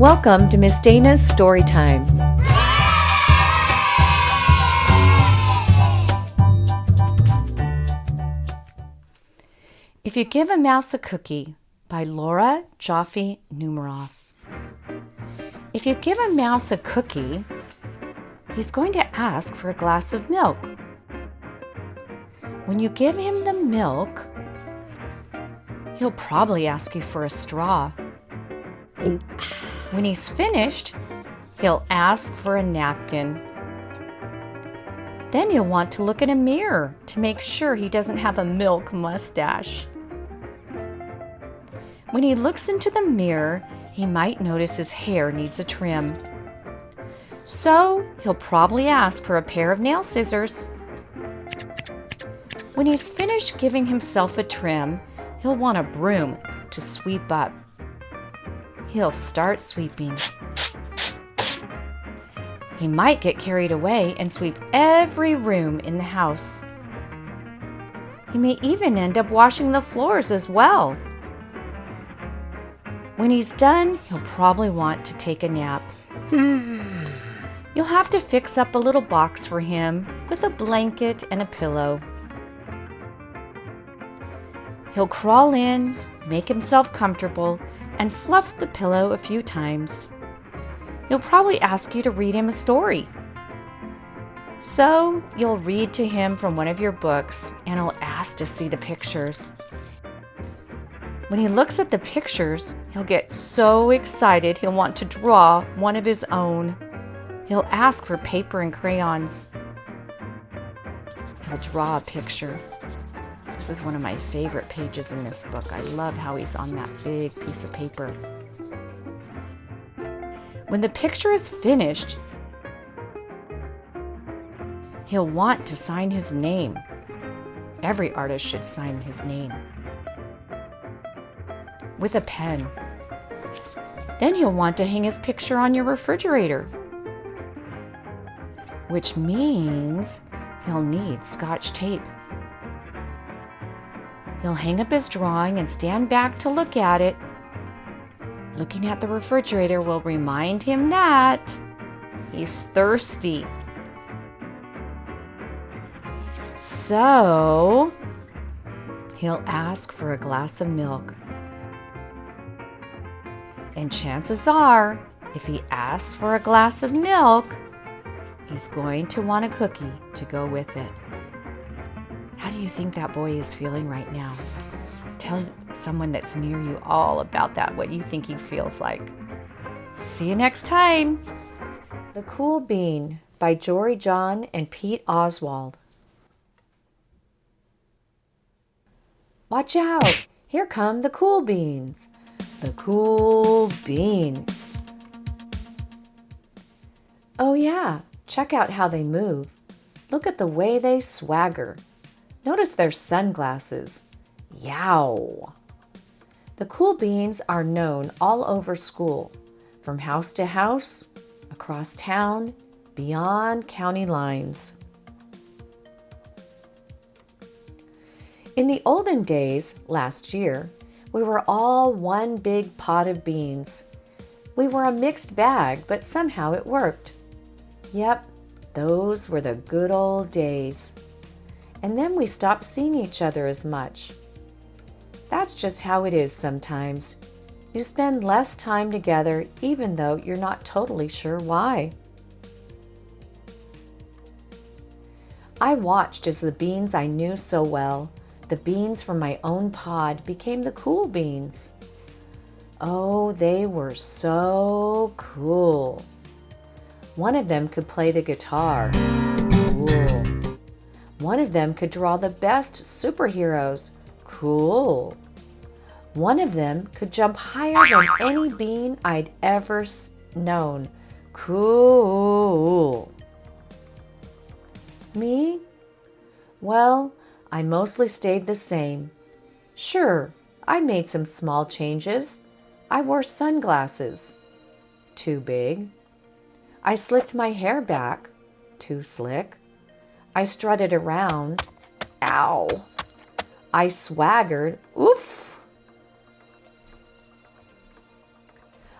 Welcome to Miss Dana's Storytime. If You Give a Mouse a Cookie by Laura Joffe Numeroff. If you give a mouse a cookie, he's going to ask for a glass of milk. When you give him the milk, he'll probably ask you for a straw. When he's finished, he'll ask for a napkin. Then you'll want to look in a mirror to make sure he doesn't have a milk mustache. When he looks into the mirror, he might notice his hair needs a trim. So he'll probably ask for a pair of nail scissors. When he's finished giving himself a trim, he'll want a broom to sweep up. He'll start sweeping. He might get carried away and sweep every room in the house. He may even end up washing the floors as well. When he's done, he'll probably want to take a nap. You'll have to fix up a little box for him with a blanket and a pillow. He'll crawl in, make himself comfortable, and fluff the pillow a few times. He'll probably ask you to read him a story. So you'll read to him from one of your books, and he'll ask to see the pictures. When he looks at the pictures, he'll get so excited he'll want to draw one of his own. He'll ask for paper and crayons. He'll draw a picture. This is one of my favorite pages in this book. I love how he's on that big piece of paper. When the picture is finished, he'll want to sign his name. Every artist should sign his name with a pen. Then he'll want to hang his picture on your refrigerator, which means he'll need Scotch tape. He'll hang up his drawing and stand back to look at it. Looking at the refrigerator will remind him that he's thirsty. So he'll ask for a glass of milk. And chances are, if he asks for a glass of milk, he's going to want a cookie to go with it. How do you think that boy is feeling right now? Tell someone that's near you all about that, what you think he feels like. See you next time. The Cool Bean by Jory John and Pete Oswald. Watch out! Here come the cool beans. The cool beans. Oh yeah, check out how they move. Look at the way they swagger. Notice their sunglasses. Yow! The cool beans are known all over school, from house to house, across town, beyond county lines. In the olden days, last year, we were all one big pot of beans. We were a mixed bag, but somehow it worked. Yep, those were the good old days. And then we stopped seeing each other as much. That's just how it is sometimes. You spend less time together even though you're not totally sure why. I watched as the beans I knew so well, the beans from my own pod, became the cool beans. Oh, they were so cool. One of them could play the guitar. Cool. One of them could draw the best superheroes. Cool. One of them could jump higher than any bean I'd ever known. Cool. Me? Well, I mostly stayed the same. Sure, I made some small changes. I wore sunglasses. Too big. I slicked my hair back. Too slick. I strutted around. Ow. I swaggered. Oof.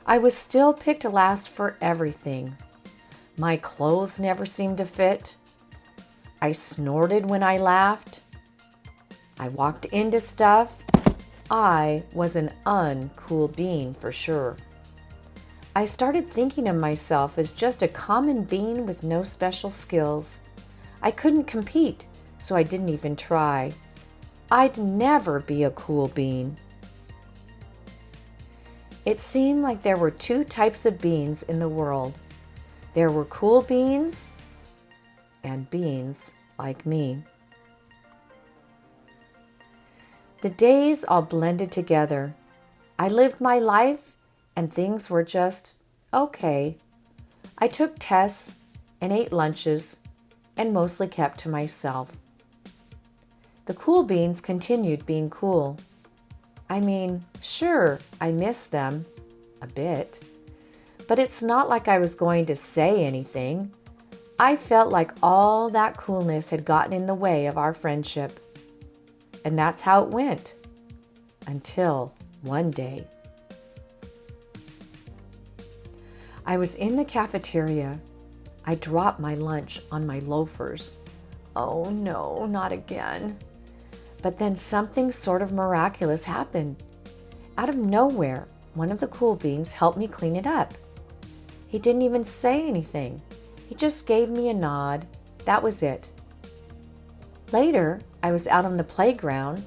I was still picked last for everything. My clothes never seemed to fit. I snorted when I laughed. I walked into stuff. I was an uncool bean for sure. I started thinking of myself as just a common bean with no special skills. I couldn't compete, so I didn't even try. I'd never be a cool bean. It seemed like there were two types of beans in the world. There were cool beans and beans like me. The days all blended together. I lived my life and things were just okay. I took tests and ate lunches and mostly kept to myself. The cool beans continued being cool. I mean, sure, I miss them a bit, but it's not like I was going to say anything. I felt like all that coolness had gotten in the way of our friendship. And that's how it went. Until one day. I was in the cafeteria. I dropped my lunch on my loafers. Oh no, not again. But then something sort of miraculous happened. Out of nowhere, one of the cool beans helped me clean it up. He didn't even say anything. He just gave me a nod. That was it. Later, I was out on the playground.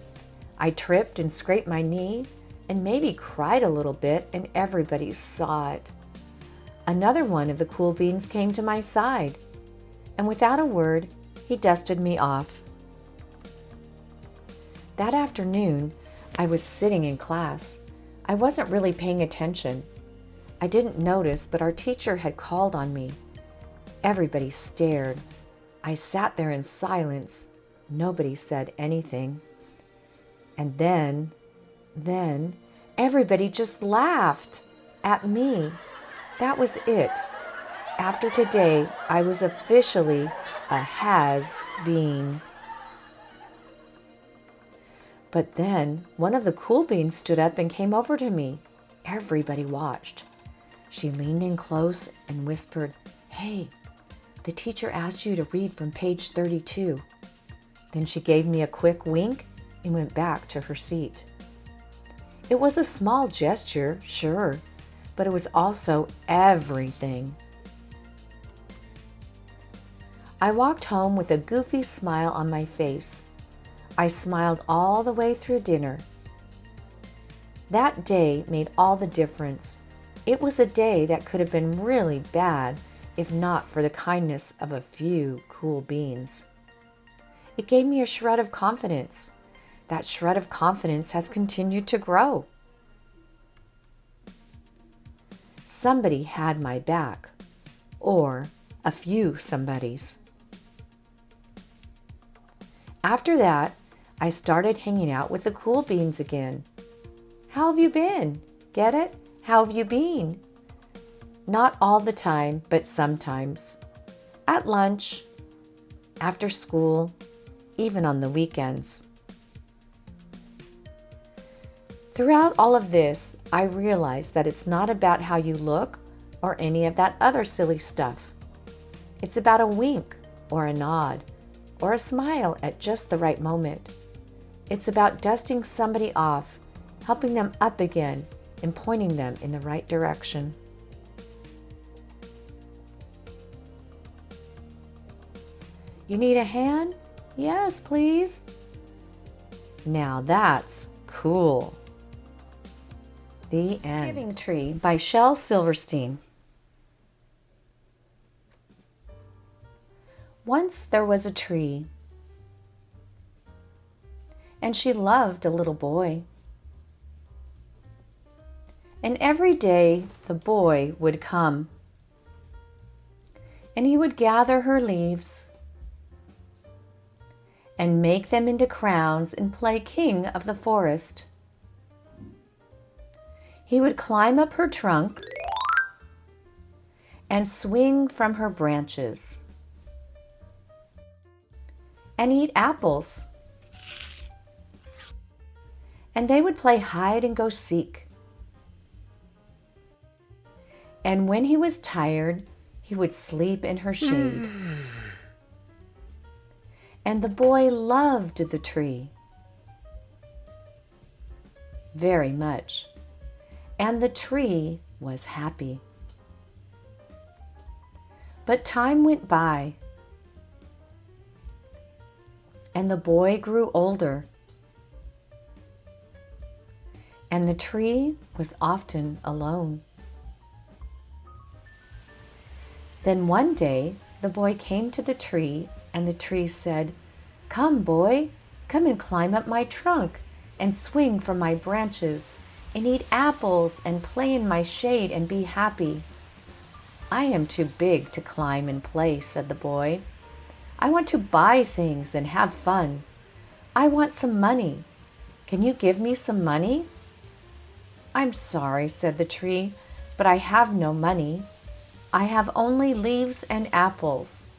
I tripped and scraped my knee and maybe cried a little bit, and everybody saw it. Another one of the cool beans came to my side, and without a word, he dusted me off. That afternoon, I was sitting in class. I wasn't really paying attention. I didn't notice, but our teacher had called on me. Everybody stared. I sat there in silence. Nobody said anything. And then, everybody just laughed at me. That was it. After today, I was officially a has-been. But then one of the cool beans stood up and came over to me. Everybody watched. She leaned in close and whispered, "Hey, the teacher asked you to read from page 32. Then she gave me a quick wink and went back to her seat. It was a small gesture, sure, but it was also everything. I walked home with a goofy smile on my face. I smiled all the way through dinner. That day made all the difference. It was a day that could have been really bad if not for the kindness of a few cool beans. It gave me a shred of confidence. That shred of confidence has continued to grow. Somebody had my back, or a few somebodies. After that, I started hanging out with the cool beans again. How have you been? Get it? How have you been? Not all the time, but sometimes. At lunch, after school, even on the weekends. Throughout all of this, I realized that it's not about how you look or any of that other silly stuff. It's about a wink or a nod or a smile at just the right moment. It's about dusting somebody off, helping them up again, and pointing them in the right direction. You need a hand? Yes, please. Now that's cool. The End. Giving Tree by Shel Silverstein. Once there was a tree, and she loved a little boy. And every day the boy would come, and he would gather her leaves and make them into crowns and play king of the forest. He would climb up her trunk and swing from her branches and eat apples. And they would play hide and go seek. And when he was tired, he would sleep in her shade. And the boy loved the tree very much. And the tree was happy. But time went by, and the boy grew older, and the tree was often alone. Then one day, the boy came to the tree, and the tree said, "Come, boy, come and climb up my trunk and swing from my branches and eat apples and play in my shade and be happy." "I am too big to climb and play," said the boy. "I want to buy things and have fun. I want some money. Can you give me some money?" "I'm sorry," said the tree, "but I have no money. I have only leaves and apples.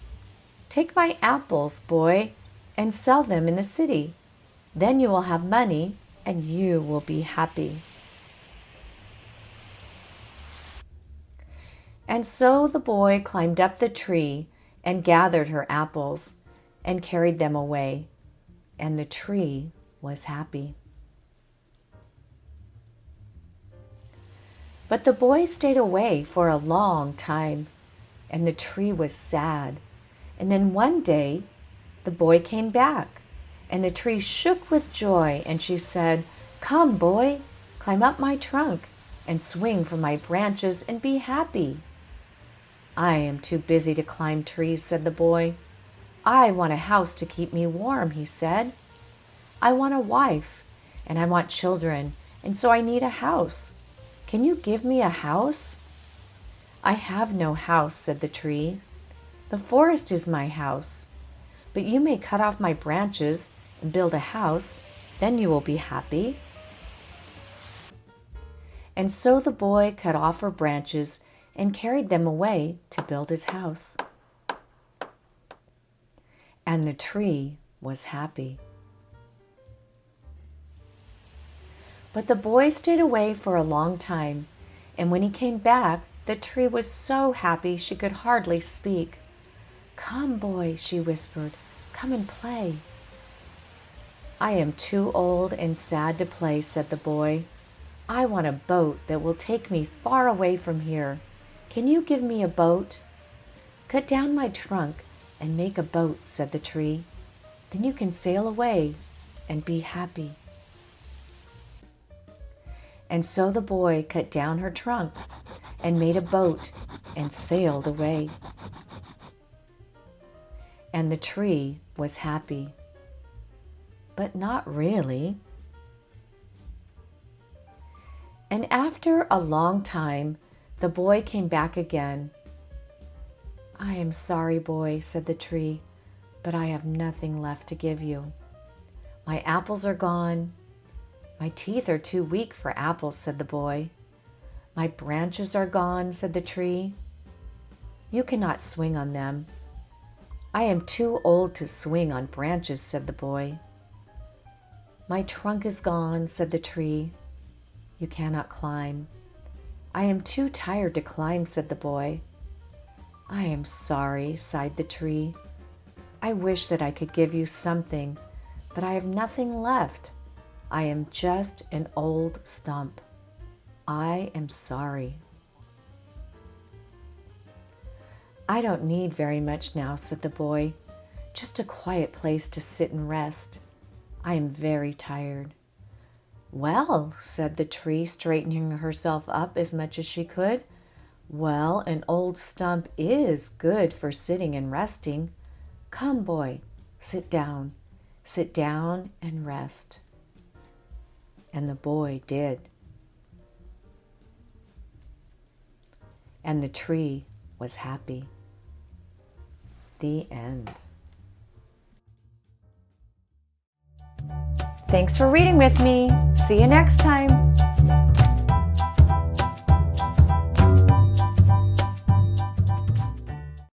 Take my apples, boy, and sell them in the city. Then you will have money and you will be happy." And so the boy climbed up the tree and gathered her apples and carried them away, and the tree was happy. But the boy stayed away for a long time, and the tree was sad. And then one day, the boy came back, and the tree shook with joy, and she said, "Come, boy, climb up my trunk and swing from my branches and be happy." "I am too busy to climb trees," said the boy. "I want a house to keep me warm," he said. "I want a wife, and I want children, and so I need a house. Can you give me a house?" "I have no house," said the tree. "The forest is my house. But you may cut off my branches and build a house. Then you will be happy." And so the boy cut off her branches and carried them away to build his house. And the tree was happy. But the boy stayed away for a long time, and when he came back, the tree was so happy she could hardly speak. "Come, boy," she whispered, "come and play." "I am too old and sad to play," said the boy. "I want a boat that will take me far away from here. Can you give me a boat?" "Cut down my trunk and make a boat," said the tree. "Then you can sail away and be happy." And so the boy cut down her trunk and made a boat and sailed away. And the tree was happy, but not really. And after a long time, the boy came back again. "I am sorry, boy," said the tree, "but I have nothing left to give you. My apples are gone. My teeth are too weak for apples," said the boy. "My branches are gone," said the tree. "You cannot swing on them." "I am too old to swing on branches," said the boy. "My trunk is gone," said the tree. "You cannot climb." "I am too tired to climb," said the boy. "I am sorry," sighed the tree. "I wish that I could give you something, but I have nothing left. I am just an old stump. I am sorry." "I don't need very much now," said the boy. "Just a quiet place to sit and rest. I am very tired." "Well," said the tree, straightening herself up as much as she could, "well, an old stump is good for sitting and resting. Come, boy, sit down and rest." And the boy did. And the tree was happy. The end. Thanks for reading with me. See you next time.